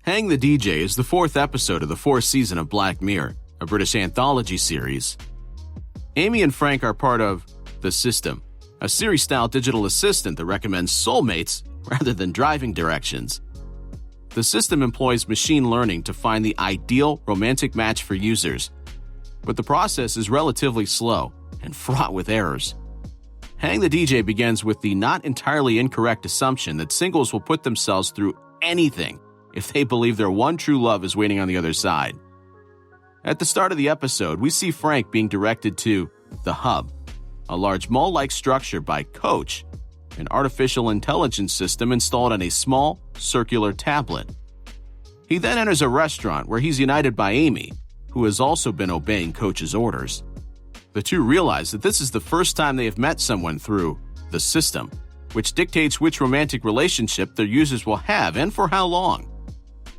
Hang the DJ is the fourth episode of the fourth season of Black Mirror, a British anthology series. Amy and Frank are part of The System, a series-style digital assistant that recommends soulmates rather than driving directions. The system employs machine learning to find the ideal romantic match for users, but the process is relatively slow and fraught with errors. Hang the DJ begins with the not entirely incorrect assumption that singles will put themselves through anything if they believe their one true love is waiting on the other side. At the start of the episode, we see Frank being directed to the Hub, a large mall-like structure by Coach, an artificial intelligence system installed on a small, circular tablet. He then enters a restaurant where he's united by Amy, who has also been obeying Coach's orders. The two realize that this is the first time they have met someone through the system, which dictates which romantic relationship their users will have and for how long.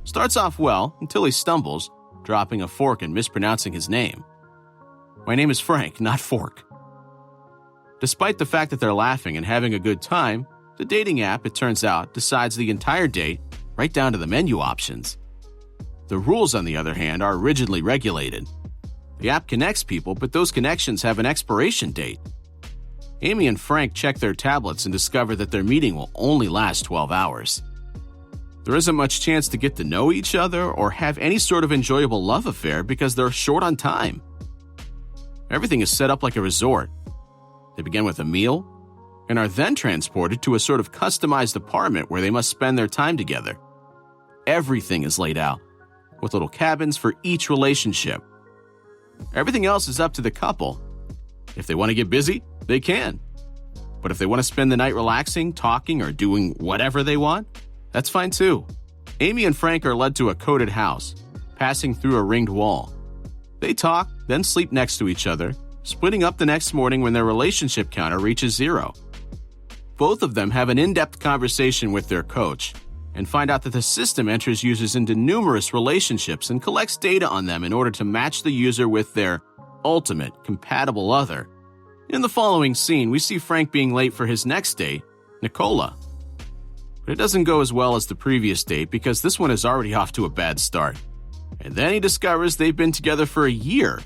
Starts off well until he stumbles, dropping a fork and mispronouncing his name. My name is Frank, not Fork. Despite the fact that they're laughing and having a good time, the dating app, it turns out, decides the entire date right down to the menu options. The rules, on the other hand, are rigidly regulated. The app connects people, but those connections have an expiration date. Amy and Frank check their tablets and discover that their meeting will only last 12 hours. There isn't much chance to get to know each other or have any sort of enjoyable love affair because they're short on time. Everything is set up like a resort. They begin with a meal and are then transported to a sort of customized apartment where they must spend their time together. Everything is laid out, with little cabins for each relationship. Everything else is up to the couple. If they want to get busy, they can. But if they want to spend the night relaxing, talking, or doing whatever they want, that's fine too. Amy and Frank are led to a coded house, passing through a ringed wall. They talk, then sleep next to each other, splitting up the next morning when their relationship counter reaches 0. Both of them have an in-depth conversation with their coach and find out that the system enters users into numerous relationships and collects data on them in order to match the user with their ultimate compatible other. In the following scene, we see Frank being late for his next date, Nicola. But it doesn't go as well as the previous date because this one is already off to a bad start. And then he discovers they've been together for a year.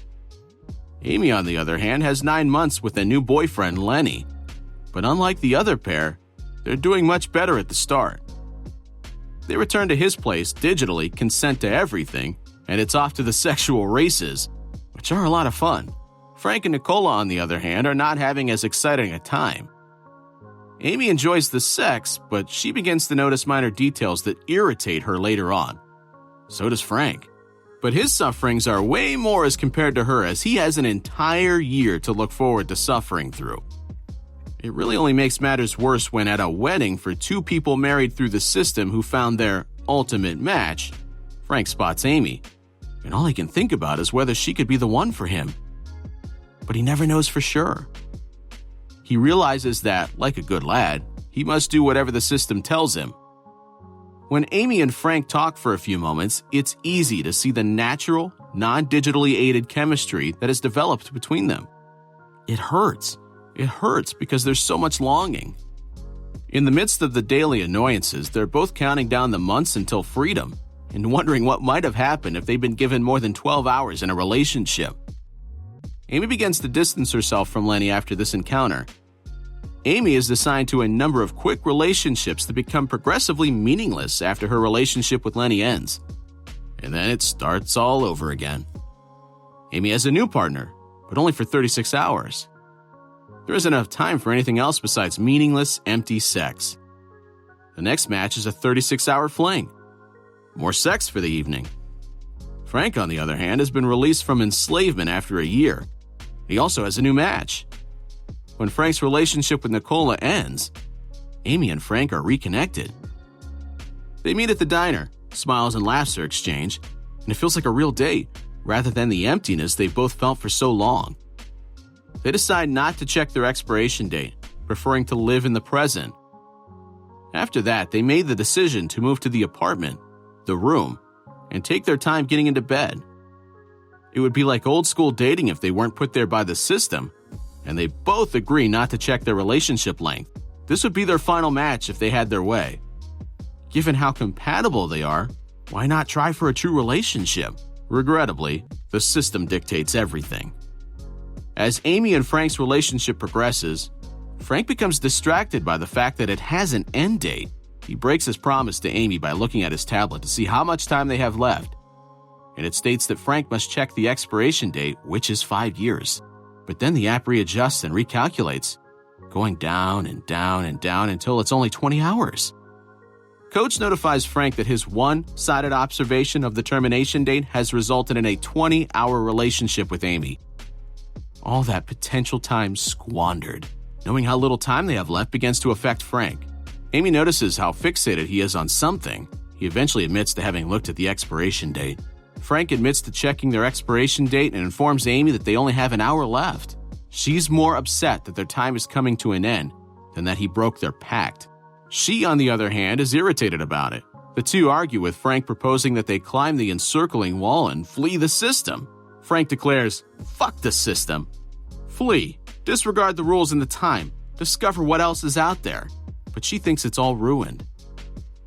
Amy, on the other hand, has 9 months with a new boyfriend, Lenny. But unlike the other pair, they're doing much better at the start. They return to his place, digitally consent to everything, and it's off to the sexual races, which are a lot of fun. Frank and Nicola, on the other hand, are not having as exciting a time. Amy enjoys the sex, but she begins to notice minor details that irritate her later on. So does Frank. But his sufferings are way more as compared to her, as he has an entire year to look forward to suffering through. It really only makes matters worse when at a wedding for two people married through the system who found their ultimate match, Frank spots Amy, and all he can think about is whether she could be the one for him. But he never knows for sure. He realizes that, like a good lad, he must do whatever the system tells him. When Amy and Frank talk for a few moments, it's easy to see the natural, non-digitally aided chemistry that has developed between them. It hurts. It hurts because there's so much longing. In the midst of the daily annoyances, they're both counting down the months until freedom and wondering what might have happened if they'd been given more than 12 hours in a relationship. Amy begins to distance herself from Lenny after this encounter. Amy is assigned to a number of quick relationships that become progressively meaningless after her relationship with Lenny ends. And then it starts all over again. Amy has a new partner, but only for 36 hours. There isn't enough time for anything else besides meaningless, empty sex. The next match is a 36-hour fling. More sex for the evening. Frank, on the other hand, has been released from enslavement after a year. He also has a new match. When Frank's relationship with Nicola ends, Amy and Frank are reconnected. They meet at the diner, smiles and laughs are exchanged, and it feels like a real date, rather than the emptiness they've both felt for so long. They decide not to check their expiration date, preferring to live in the present. After that, they made the decision to move to the apartment, the room, and take their time getting into bed. It would be like old school dating if they weren't put there by the system, and they both agree not to check their relationship length. This would be their final match if they had their way. Given how compatible they are, Why not try for a true relationship? Regrettably, the system dictates everything. As Amy and Frank's relationship progresses, Frank becomes distracted by the fact that it has an end date. He breaks his promise to Amy by looking at his tablet to see how much time they have left. And it states that Frank must check the expiration date, which is 5 years. But then the app readjusts and recalculates, going down and down and down until it's only 20 hours. Coach notifies Frank that his one-sided observation of the termination date has resulted in a 20-hour relationship with Amy. All that potential time squandered. Knowing how little time they have left begins to affect Frank. Amy notices how fixated he is on something. He eventually admits to having looked at the expiration date. Frank admits to checking their expiration date and informs Amy that they only have an hour left. She's more upset that their time is coming to an end than that he broke their pact. She, on the other hand, is irritated about it. The two argue, with Frank proposing that they climb the encircling wall and flee the system. Frank declares, "Fuck the system. Flee. Disregard the rules and the time. Discover what else is out there." But she thinks it's all ruined.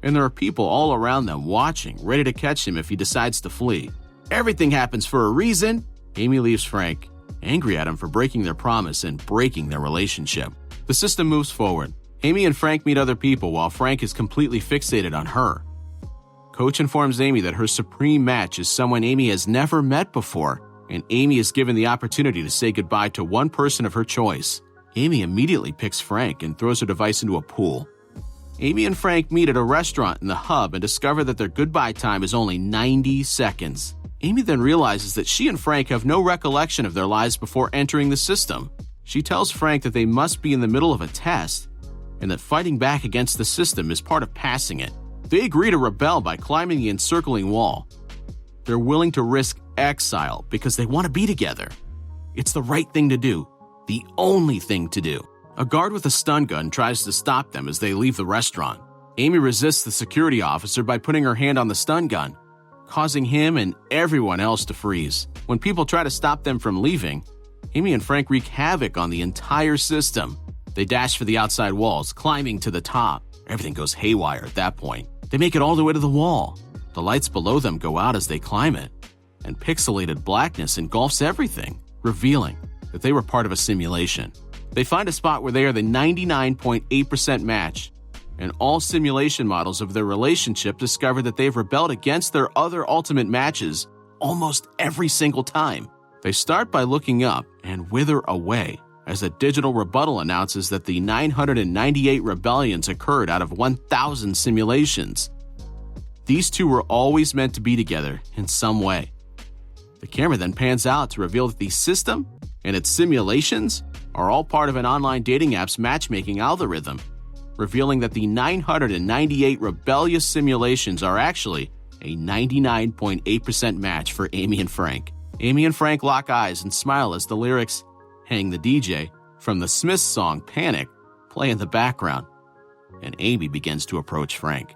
And there are people all around them watching, ready to catch him if he decides to flee. Everything happens for a reason. Amy leaves Frank, angry at him for breaking their promise and breaking their relationship. The system moves forward. Amy and Frank meet other people while Frank is completely fixated on her. Coach informs Amy that her supreme match is someone Amy has never met before, and Amy is given the opportunity to say goodbye to one person of her choice. Amy immediately picks Frank and throws her device into a pool. Amy and Frank meet at a restaurant in the hub and discover that their goodbye time is only 90 seconds. Amy then realizes that she and Frank have no recollection of their lives before entering the system. She tells Frank that they must be in the middle of a test and that fighting back against the system is part of passing it. They agree to rebel by climbing the encircling wall. They're willing to risk exile because they want to be together. It's the right thing to do, the only thing to do. A guard with a stun gun tries to stop them as they leave the restaurant. Amy resists the security officer by putting her hand on the stun gun, causing him and everyone else to freeze. When people try to stop them from leaving, Amy and Frank wreak havoc on the entire system. They dash for the outside walls, climbing to the top. Everything goes haywire at that point. They make it all the way to the wall. The lights below them go out as they climb it, and pixelated blackness engulfs everything, revealing that they were part of a simulation. They find a spot where they are the 99.8% match, and all simulation models of their relationship discover that they've rebelled against their other ultimate matches almost every single time. They start by looking up and wither away as a digital rebuttal announces that the 998 rebellions occurred out of 1,000 simulations. These two were always meant to be together in some way. The camera then pans out to reveal that the system and its simulations are all part of an online dating app's matchmaking algorithm, revealing that the 998 rebellious simulations are actually a 99.8% match for Amy and Frank. Amy and Frank lock eyes and smile as the lyrics, "Hang the DJ," from the Smiths song Panic play in the background, and Amy begins to approach Frank.